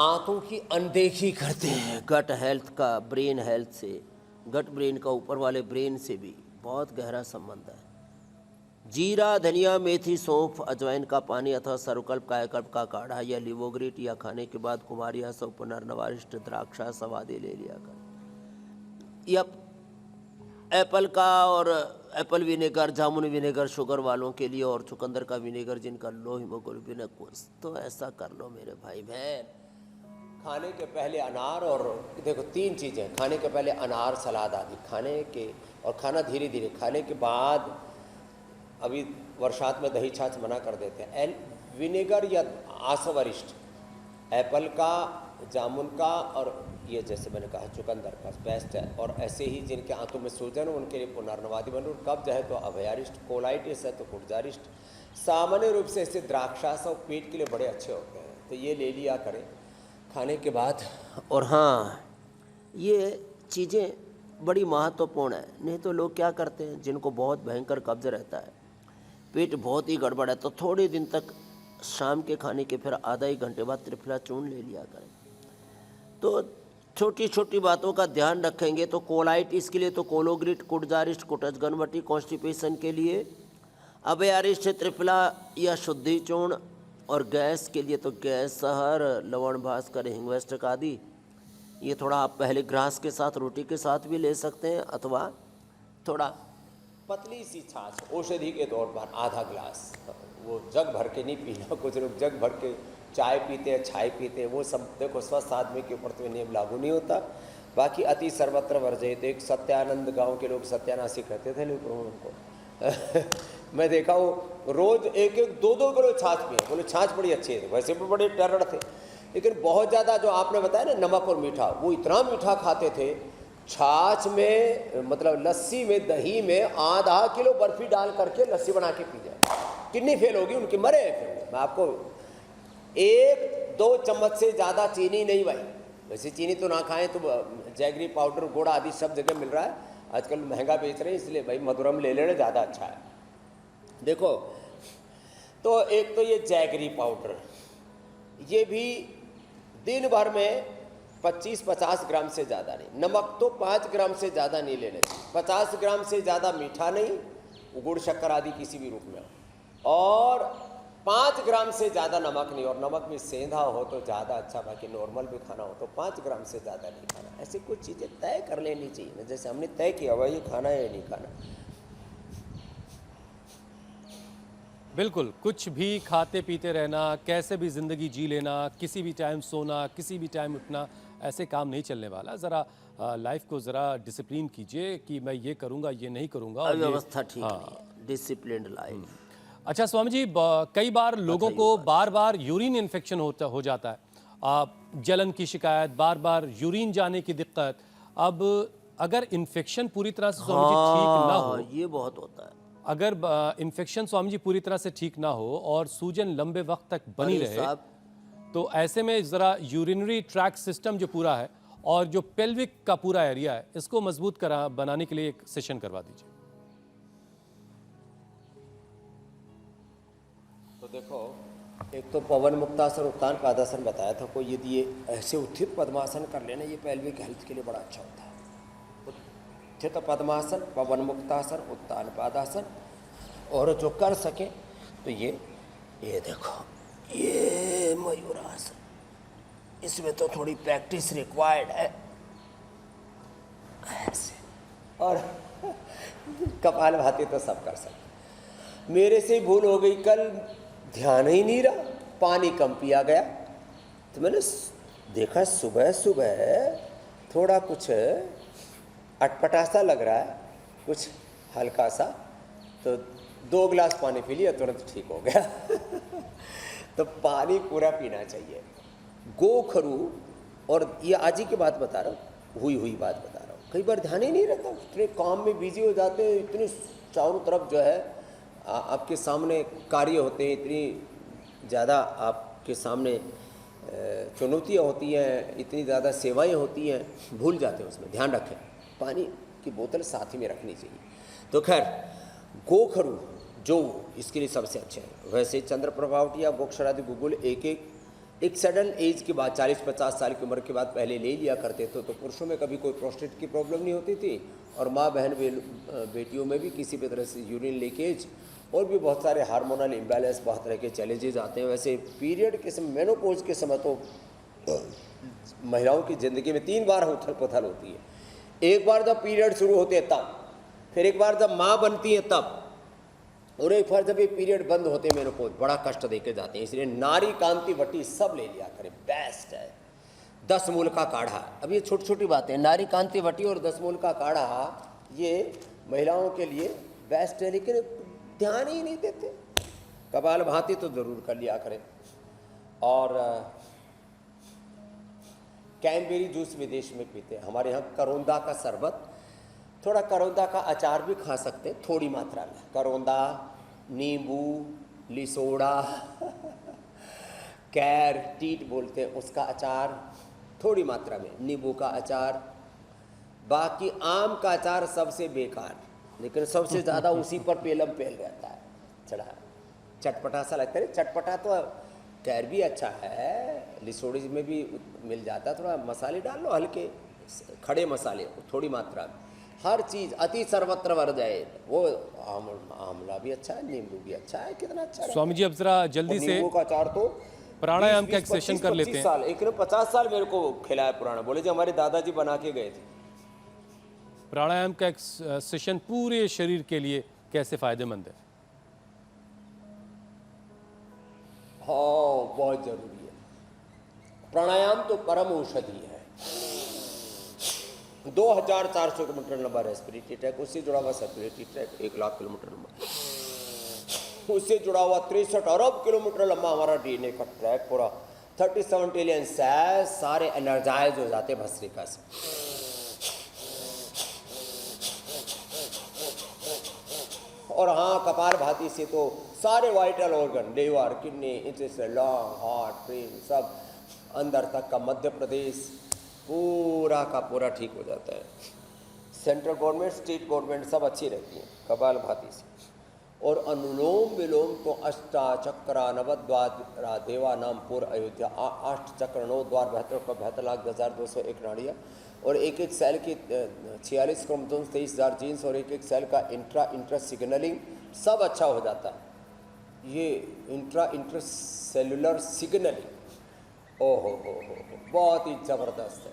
आंतों की अनदेखी करते हैं। गट हेल्थ का ब्रेन हेल्थ से, गट ब्रेन का ऊपर वाले ब्रेन से भी बहुत गहरा संबंध है। जीरा, धनिया, मेथी, सौंफ, अजवाइन का पानी अथवा सर्वकल्प कायाकल्प का काढ़ा या लिवोग्रिट या खाने के बाद कुमारिया सब पुनर्नवारिष्ट द्राक्षा सवादे ले लिया कर। या एप्पल का और एप्पल विनेगर, जामुन विनेगर शुगर वालों के लिए, और चुकंदर का विनेगर जिनका लो हीमोग्लोबिन है। कुछ तो ऐसा कर लो मेरे भाई बहन, खाने के पहले अनार, और देखो 3 चीज़ें, खाने के पहले अनार, सलाद आदि खाने के, और खाना धीरे धीरे, खाने के बाद अभी वर्षात में दही छाछ मना कर देते हैं। विनेगर या आसवरिष्ठ एप्पल का, जामुन का, और ये जैसे मैंने कहा चुकंदर का बेस्ट है। और ऐसे ही जिनके आंतों में सूजन हो उनके लिए पुनर्नवादि बनो, कब्ज है तो अभयारिष्ट, कोलाइटिस है तो कुर्जारिष्ट। सामान्य रूप से ऐसे द्राक्षास और पेट के लिए बड़े अच्छे होते हैं, तो ये ले लिया करें खाने के बाद। और हाँ, ये चीज़ें बड़ी महत्वपूर्ण है। नहीं तो लोग क्या करते हैं, जिनको बहुत भयंकर कब्ज रहता है, पेट बहुत ही गड़बड़ है, तो थोड़े दिन तक शाम के खाने के फिर आधा एक घंटे बाद त्रिफला चूर्ण ले लिया करें। तो छोटी छोटी बातों का ध्यान रखेंगे तो कोलाइटिस के लिए तो कोलोग्रिट, कुटजारिष्ट, कुटजगनवटी, कॉन्स्टिपेशन के लिए अभयारिष्ट, त्रिफला या शुद्धि चूर्ण, और गैस के लिए तो गैस सहर, लवण भास्कर, हिंगवेस्टक आदि। ये थोड़ा आप पहले ग्रास के साथ, रोटी के साथ भी ले सकते हैं, अथवा थोड़ा पतली सी छाछ औषधि के तौर पर आधा गिलास, वो जग भर के नहीं पीना। कुछ लोग जग भर के चाय पीते हैं, छाय पीते हैं, वो सब देखो स्वस्थ आदमी के ऊपर तो नियम लागू नहीं होता। बाकी अति सर्वत्र वर्जित। एक सत्यानंद गांव के लोग सत्यानाशी कहते थे लेकिन उनको मैं देखा हूँ रोज 1-2 किलो छाछ पिए, बोले छाछ बड़ी अच्छी है। वैसे भी बड़े टेरर थे, लेकिन बहुत ज़्यादा जो आपने बताया ना नमक और मीठा, वो इतना मीठा खाते थे। छाछ में मतलब लस्सी में, दही में आधा किलो बर्फी डाल करके लस्सी बना के पी जाए, किडनी फेल होगी उनकी, मरे। फिर मैं आपको 1-2 चम्मच से ज़्यादा चीनी नहीं भाई। वैसे चीनी तो ना खाएं, तो जैगरी पाउडर, गुड़ आदि सब जगह मिल रहा है, आजकल महंगा बेच रहे हैं, इसलिए भाई मधुरम ले लेना ज़्यादा अच्छा है। देखो, तो एक तो ये जैगरी पाउडर, ये भी दिन भर में 25-50 ग्राम से ज़्यादा नहीं। नमक तो 5 ग्राम से ज़्यादा नहीं लेने चाहिए, 50 ग्राम से ज़्यादा मीठा नहीं, गुड़ शक्कर आदि किसी भी रूप में, और 5 ग्राम से ज़्यादा नमक नहीं। और नमक भी सेंधा हो तो ज़्यादा अच्छा, बाकी नॉर्मल भी खाना हो तो 5 ग्राम से ज़्यादा नहीं खाना। ऐसी कुछ चीज़ें तय कर लेनी चाहिए ना, जैसे हमने तय किया हुआ ये खाना है या नहीं खाना। बिल्कुल, कुछ भी खाते पीते रहना, कैसे भी ज़िंदगी जी लेना, किसी भी टाइम सोना, किसी भी टाइम उठना, ऐसे काम नहीं चलने वाला। ज़रा लाइफ को ज़रा डिसिप्लिन कीजिए कि मैं ये करूँगा, ये नहीं करूँगा। और व्यवस्था ठीक नहीं है, डिसिप्लिन्ड लाइफ। अच्छा स्वामी जी, कई बार लोगों को बार बार यूरिन इन्फेक्शन हो जाता है, जलन की शिकायत, बार बार यूरिन जाने की दिक्कत। अब अगर इन्फेक्शन पूरी तरह से स्वामी जी ठीक ना हो, ये बहुत होता है। अगर इन्फेक्शन स्वामी जी पूरी तरह से ठीक ना हो और सूजन लंबे वक्त तक बनी रहे, तो ऐसे में ज़रा यूरिनरी ट्रैक सिस्टम जो पूरा है और जो पेल्विक का पूरा एरिया है, इसको मजबूत बनाने के लिए एक सेशन करवा दीजिए। तो देखो, एक तो पवन मुक्तासन, उत्तान पादासन बताया था कोई, यदि ये ऐसे उत्थित पद्मासन कर लेना, ये पेल्विक हेल्थ के लिए बड़ा अच्छा होता है। उत्थित पद्मासन, पवन मुक्तासन, उत्तान पादासन, और जो कर सके तो ये देखो, ये मयूरासन, इसमें तो थोड़ी प्रैक्टिस रिक्वायर्ड है ऐसे। और कपालभाति तो सब कर सकते। मेरे से भूल हो गई, कल ध्यान ही नहीं रहा, पानी कम पिया गया, तो मैंने देखा सुबह सुबह थोड़ा कुछ अटपटा सा लग रहा है, कुछ हल्का सा, तो 2 गिलास पानी पी लिया, तुरंत ठीक हो गया। तो पानी पूरा पीना चाहिए। गोखरू, और ये आज ही की बात बता रहा हूँ, हुई बात बता रहा हूँ। कई बार ध्यान ही नहीं रहता, इतने काम में बिजी हो जाते हैं, इतने चारों तरफ जो है आपके सामने कार्य होते हैं, इतनी ज़्यादा आपके सामने चुनौतियाँ होती हैं, इतनी ज़्यादा सेवाएं होती हैं, भूल जाते हैं उसमें। ध्यान रखें, पानी की बोतल साथ ही में रखनी चाहिए। तो खैर, गोखरू जो इसके लिए सबसे अच्छे हैं। वैसे चंद्र प्रभावटी या गोक्षरादि गुगुल 1-1 एक सडन एज के बाद 40-50 साल की उम्र के बाद पहले ले लिया करते थे, तो पुरुषों में कभी कोई प्रोस्टेट की प्रॉब्लम नहीं होती थी, और माँ बहन बेटियों में भी किसी भी तरह से यूरिन लीकेज और भी बहुत सारे हार्मोनल इम्बैलेंस, बहुत तरह के चैलेंजेस आते हैं। वैसे पीरियड के समय, मेनोपॉज के समय तो महिलाओं की ज़िंदगी में 3 बार उथल पुथल होती है। एक बार जब पीरियड शुरू होते हैं तब, फिर एक बार जब माँ बनती है तब, और एक बार जब ये पीरियड बंद होते हैं मेनोपॉज, बड़ा कष्ट देके जाते हैं। इसलिए नारी कांति वटी सब ले लिया करें, बेस्ट है। 10 मूल का काढ़ा, अब ये छोटी छोटी बातें, नारी कांति वटी और 10 मूल का काढ़ा, ये महिलाओं के लिए बेस्ट है, लेकिन ध्यान ही नहीं देते। कपाल भाती तो जरूर कर लिया करें। और कैनबेरी जूस विदेश में पीते हैं, हमारे यहाँ करौंदा का शरबत, थोड़ा करौंदा का अचार भी खा सकते हैं थोड़ी मात्रा में। करौंदा, नींबू, लिसोड़ा, कैर, टीट बोलते हैं, उसका अचार थोड़ी मात्रा में, नींबू का अचार। बाकी आम का अचार सबसे बेकार, लेकिन सबसे ज़्यादा उसी पर पेलम पेल रहता है, चढ़ा चटपटा सा लगता है। चटपटा तो कैर भी अच्छा है, लिसोड़ी में भी मिल जाता है। थोड़ा मसाले डाल लो, हल्के खड़े मसाले थोड़ी मात्रा में। हर चीज़ अति सर्वत्र वर जाए। वो आंवला भी अच्छा है, नींबू भी अच्छा है, कितना अच्छा है। स्वामी जी अब जरा जल्दी से नींबू का अचार तो प्राणायाम का एक सेशन कर लेते हैं। साल, एक ने 50 साल मेरे को खिलाया पुराना, बोले जो हमारे दादाजी बना के गए थे। प्राणायाम का एक सेशन पूरे शरीर के लिए कैसे फायदेमंद है? हाँ, बहुत जरूरी है। प्राणायाम तो परम औषधि है। 2400 किलोमीटर लंबा रेस्पिरेटरी ट्रैक, उससे जुड़ा हुआ सर्कुलेटरी ट्रैक 1 लाख किलोमीटर लंबा, उससे जुड़ा हुआ 63 अरब किलोमीटर लंबा हमारा डीएनए का ट्रैक पूरा, 37 ट्रिलियन सेल्स सारे एनर्जाइज हो जाते भस्त्रिका से। और हाँ, कपाल भाती से तो सारे vital organ, liver, kidney, intestine, lung, heart, brain, सब अंदर तक का मध्य प्रदेश पूरा का पूरा ठीक हो जाता है। सेंट्रल गवर्नमेंट, स्टेट गवर्नमेंट सब अच्छी रहती है कपाल भाती से। और अनुलोम विलोम तो अष्टाचक्रा नवद्वारा देवा नाम पूर्व अयोध्या, 8 चक्र 9 द्वार 72,10,201 नाड़ियाँ, और एक एक सेल की 46 क्रोमोसोम्स, 23,000 जीन्स, और एक एक सेल का इंट्रा सिग्नलिंग सब अच्छा हो जाता है। ये इंट्रा सेलुलर सिग्नलिंग, ओहो हो बहुत ही ज़बरदस्त है।